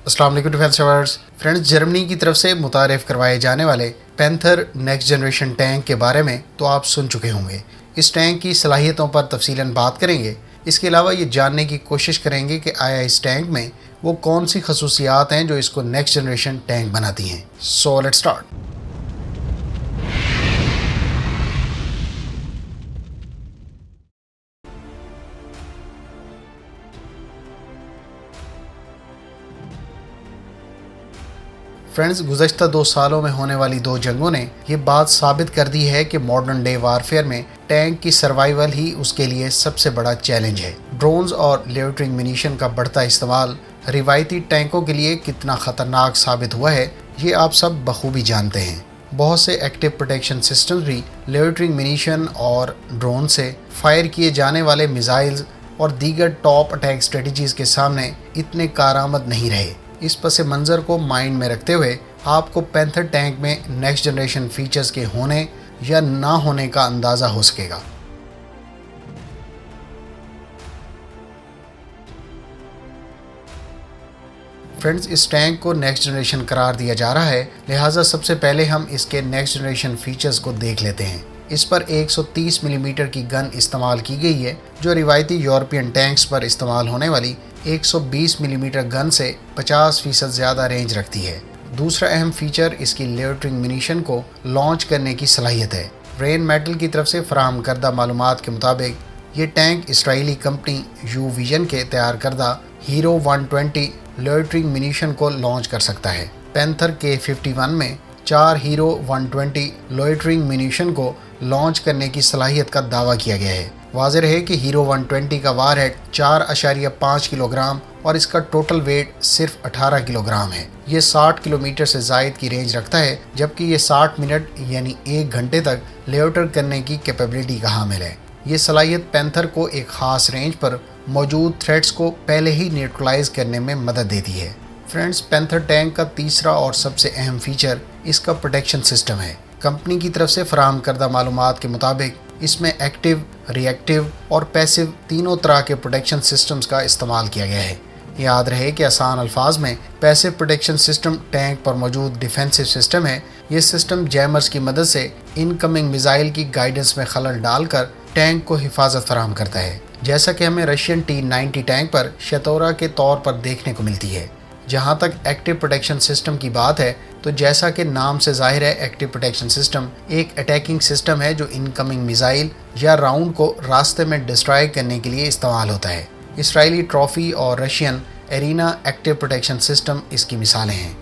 अस्सलाम वालेकुम defence lovers friends, Germany की तरफ से मुतारिफ करवाए जाने वाले पैंथर नेक्स्ट जनरेशन टैंक के बारे में तो आप सुन चुके होंगे। इस टैंक की सलाहियतों पर तफसीलन बात करेंगे। इसके अलावा ये जानने की कोशिश करेंगे कि आया इस टैंक में वो कौन सी खसूसियात हैं जो इसको नेक्स्ट जनरेशन टैंक बनाती हैं। So let's start. फ्रेंड्स, गुज़श्ता 2 सालों में होने वाली 2 जंगों ने ये बात साबित कर दी है कि मॉडर्न डे वारफेयर में टैंक की सर्वाइवल ही उसके लिए सबसे बड़ा चैलेंज है। ड्रोन्स और लेवरिंग मिनीशन का बढ़ता इस्तेमाल रिवायती टैंकों के लिए कितना ख़तरनाक साबित हुआ है, ये आप सब बखूबी जानते हैं। बहुत से एक्टिव प्रोटेक्शन सिस्टम्स भी लेवरिंग मिनीशन और ड्रोन से फायर किए जाने वाले मिसाइल्स और दीगर टॉप अटैक स्ट्रेटजीज़ के सामने इतने कारआमद नहीं रहे। इस पस मंज़र को माइंड में रखते हुए आपको पैंथर टैंक में नेक्स्ट जनरेशन फीचर्स के होने या ना होने का अंदाज़ा हो सकेगा। फ्रेंड्स, इस टैंक को नेक्स्ट जनरेशन करार दिया जा रहा है, लिहाजा सबसे पहले हम इसके नेक्स्ट जनरेशन फीचर्स को देख लेते हैं। इस पर 130 मिलीमीटर की गन इस्तेमाल की गई है, जो रिवायती यूरोपियन टैंक्स पर इस्तेमाल होने वाली 120 मिलीमीटर गन से 50% ज़्यादा रेंज रखती है। दूसरा अहम फीचर इसकी लेवरिंग मिनीशन को लॉन्च करने की सलाहियत है। रेन मेटल की तरफ से फराहम करदा मालूमात के मुताबिक ये tank Israeli company you vision के तैयार करदा हीरो 120 लेवरिंग मिनीशन को लॉन्च कर सकता है। पैंथर K51 में 4 हीरो 120 लोइटरिंग मिनीशन को लॉन्च करने की सलाहियत का दावा किया गया है। वाज़ेह है कि हीरो 120 का वारहेड 4.5 किलोग्राम और इसका टोटल वेट सिर्फ 18 किलोग्राम है। ये 60 किलोमीटर से ज़ायद की रेंज रखता है, जबकि ये 60 मिनट यानी 1 घंटे तक लेवटर करने की कैपेबिलिटी का हामिल है। ये सलाहियत पैंथर को एक ख़ास रेंज पर मौजूद थ्रेट्स को पहले ही न्यूट्रलाइज करने में मदद देती है। फ्रेंड्स, पैंथर टैंक का तीसरा और सबसे अहम फीचर इसका प्रोटेक्शन सिस्टम है। कंपनी की तरफ से फराहम करदा मालूमात के मुताबिक इसमें एक्टिव, रिएक्टिव और पैसिव तीनों तरह के प्रोटेक्शन सिस्टम्स का इस्तेमाल किया गया है। याद रहे कि आसान अल्फाज में पैसिव प्रोटेक्शन सिस्टम टैंक पर मौजूद डिफेंसिव सिस्टम है। ये सिस्टम जैमर्स की मदद से इनकमिंग मिसाइल की गाइडेंस में खलल डालकर टैंक को हिफाजत फराहम करता है, जैसा कि हमें रशियन T-90 टैंक पर शतौरा के तौर पर देखने को मिलती है। जहाँ तक एक्टिव प्रोटेक्शन सिस्टम की बात है, तो जैसा कि नाम से जाहिर है, एक्टिव प्रोटेक्शन सिस्टम एक अटैकिंग सिस्टम है जो इनकमिंग मिसाइल या राउंड को रास्ते में डिस्ट्रॉय करने के लिए इस्तेमाल होता है। इसराइली ट्रॉफी और Russian arena active protection system इसकी मिसालें हैं।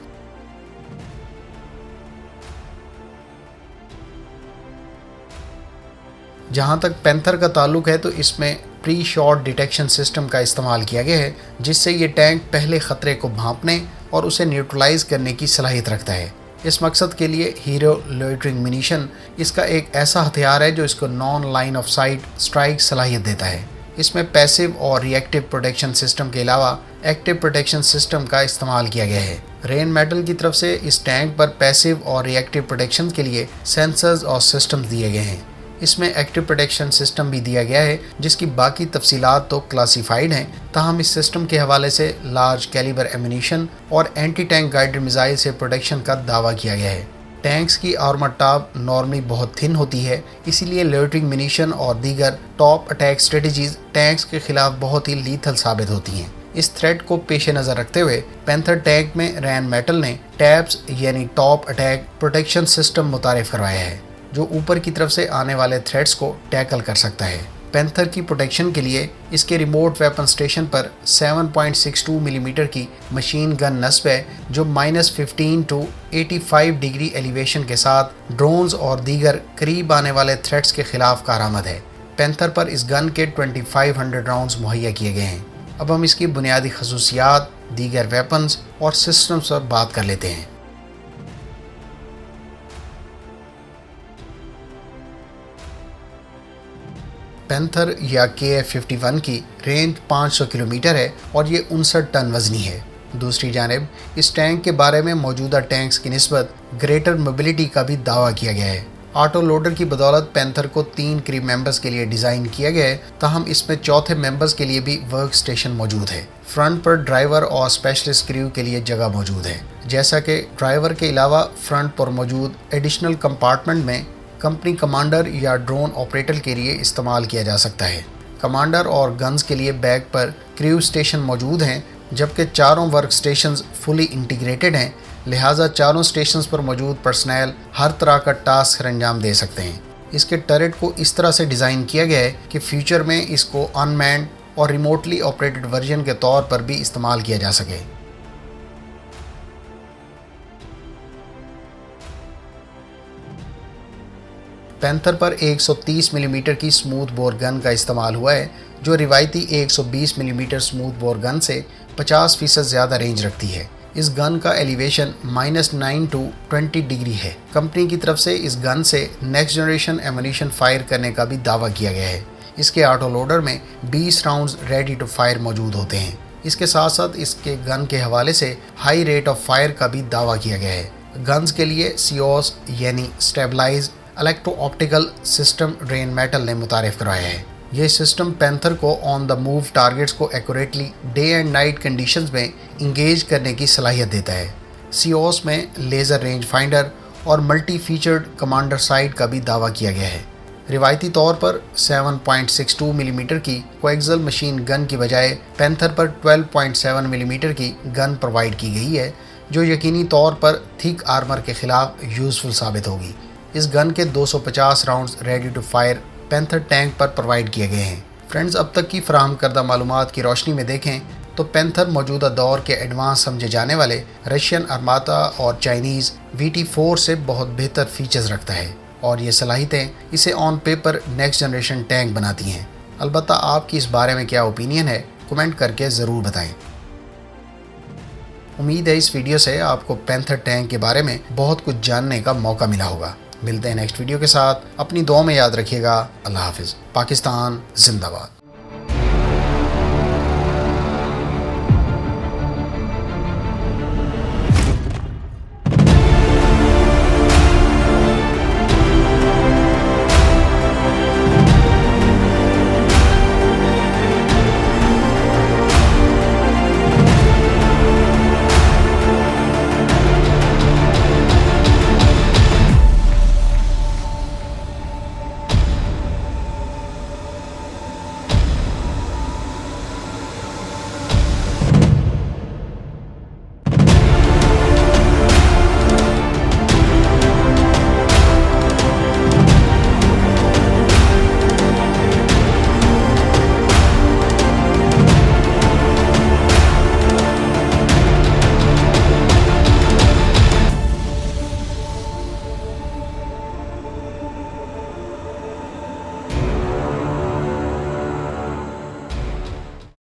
जहाँ तक पैंथर का ताल्लुक है, तो इसमें प्री शॉट डिटेक्शन सिस्टम का इस्तेमाल किया गया है, जिससे ये टैंक पहले ख़तरे को भांपने और उसे न्यूट्रलाइज करने की सलाहियत रखता है। इस मकसद के लिए हीरो लोइटरिंग मिनीशन इसका एक ऐसा हथियार है जो इसको non line of site strike सलाहियत देता है। इसमें पैसिव और रिएक्टिव प्रोटेक्शन सिस्टम के अलावा एक्टिव प्रोटेक्शन सिस्टम का इस्तेमाल किया गया है। रेन मेटल की तरफ से इस टैंक पर पैसिव और रिएक्टिव प्रोटेक्शन के लिए सेंसर्स और सिस्टम्स दिए गए हैं। इसमें एक्टिव प्रोटेक्शन सिस्टम भी दिया गया है, जिसकी बाकी तफसीलात तो क्लासिफाइड हैं, ताहम इस सिस्टम के हवाले से लार्ज कैलिबर एमिनिशन और एंटी टैंक गाइडेड मिसाइल से प्रोटेक्शन का दावा किया गया है। टैंक्स की आर्मर टॉप नॉर्मली बहुत थिन होती है, इसीलिए लेवरिंग मिनीशन और दीगर टॉप अटैक स्ट्रेटजीज टैंक्स के खिलाफ बहुत ही लीथल साबित होती हैं। इस थ्रेट को पेश नज़र रखते हुए पैंथर टैंक में रैन मेटल ने टैब्स यानी टॉप अटैक प्रोटेक्शन सिस्टम मुतारिफ करवाया है, जो ऊपर की तरफ से आने वाले थ्रेट्स को टैकल कर सकता है। पैंथर की प्रोटेक्शन के लिए इसके रिमोट वेपन स्टेशन पर 7.62 मिलीमीटर की मशीन गन नस्ब है, जो -15 to 85 डिग्री एलिवेशन के साथ ड्रोन्स और दीगर करीब आने वाले थ्रेट्स के खिलाफ कारआमद है। पैंथर पर इस गन के 2500 राउंड्स मुहैया किए गए हैं। अब हम इसकी बुनियादी खसूसियात, दीगर वेपन्स और सिस्टम्स पर बात कर लेते हैं। पैंथर या KF51 की रेंज 500 किलोमीटर है और ये 59 टन वजनी है। दूसरी जानिब इस टैंक के बारे में मौजूदा टैंक्स की निस्बत ग्रेटर मोबिलिटी का भी दावा किया गया है। ऑटो लोडर की बदौलत पैंथर को 3 क्रू मेंबर्स के लिए डिज़ाइन किया गया है, ताहम इसमें चौथे मेंबर्स के लिए भी वर्क स्टेशन मौजूद है। फ्रंट पर ड्राइवर और स्पेशलिस्ट क्रू के लिए जगह मौजूद है। जैसा कि ड्राइवर के अलावा फ्रंट पर मौजूद एडिशनल कंपार्टमेंट में कंपनी कमांडर या ड्रोन ऑपरेटर के लिए इस्तेमाल किया जा सकता है। कमांडर और गन्स के लिए बैक पर क्रू स्टेशन मौजूद हैं, जबकि चारों वर्क स्टेशंस फुली इंटीग्रेटेड हैं, लिहाजा चारों स्टेशंस पर मौजूद पर्सनल हर तरह का टास्क अंजाम दे सकते हैं। इसके टर्रेट को इस तरह से डिज़ाइन किया गया है कि फ्यूचर में इसको अनमैन्ड और रिमोटली ऑपरेटेड वर्जन के तौर पर भी इस्तेमाल किया जा सके। पैंथर पर 130 मिलीमीटर की स्मूथ बोर गन का इस्तेमाल हुआ है, जो रिवायती 120 मिलीमीटर स्मूथ बोर गन से 50% ज़्यादा रेंज रखती है। इस गन का एलिवेशन -9 to 20 डिग्री है। कंपनी की तरफ से इस गन से नेक्स्ट जनरेशन एमुनिशन फायर करने का भी दावा किया गया है। इसके ऑटो लोडर में 20 राउंड्स रेडी टू फायर मौजूद होते हैं। इसके साथ साथ इसके गन के हवाले से हाई रेट ऑफ फायर का भी दावा किया गया है। गन्स के लिए COS यानी stabilize electro optical system Rheinmetall ने मुतारिफ कराया है। ये सिस्टम पैंथर को ऑन द मूव टारगेट्स को accurately day and night conditions में इंगेज करने की सलाहियत देता है। COS में लेज़र रेंज फाइंडर और मल्टी फीचर्ड कमांडर साइट का भी दावा किया गया है। रिवायती तौर पर 7.62 मिलीमीटर की कोएक्सल मशीन गन की बजाय पैंथर पर 12.7 मिलीमीटर की गन प्रोवाइड की गई है, जो यकीनी तौर पर थिक आर्मर के खिलाफ यूज़फुल साबित होगी। इस गन के 250 rounds ready to fire panther tank पर प्रोवाइड किए गए हैं। फ्रेंड्स, अब तक की फराहम करदा मालूमात की रोशनी में देखें तो पैंथर मौजूदा दौर के एडवांस समझे जाने वाले रशियन आर्माता और चाइनीज़ VT4 से बहुत बेहतर फीचर्स रखता है, और ये सलाहियतें इसे on paper next generation tank बनाती हैं। अलबत्ता आपकी इस बारे में क्या ओपिनियन है, कमेंट करके ज़रूर बताएं। उम्मीद है इस वीडियो से आपको पैंथर टैंक के बारे में बहुत कुछ जानने का मौका मिला होगा। मिलते हैं नेक्स्ट वीडियो के साथ। अपनी दुआ में याद रखिएगा। अल्लाह हाफिज़। पाकिस्तान जिंदाबाद।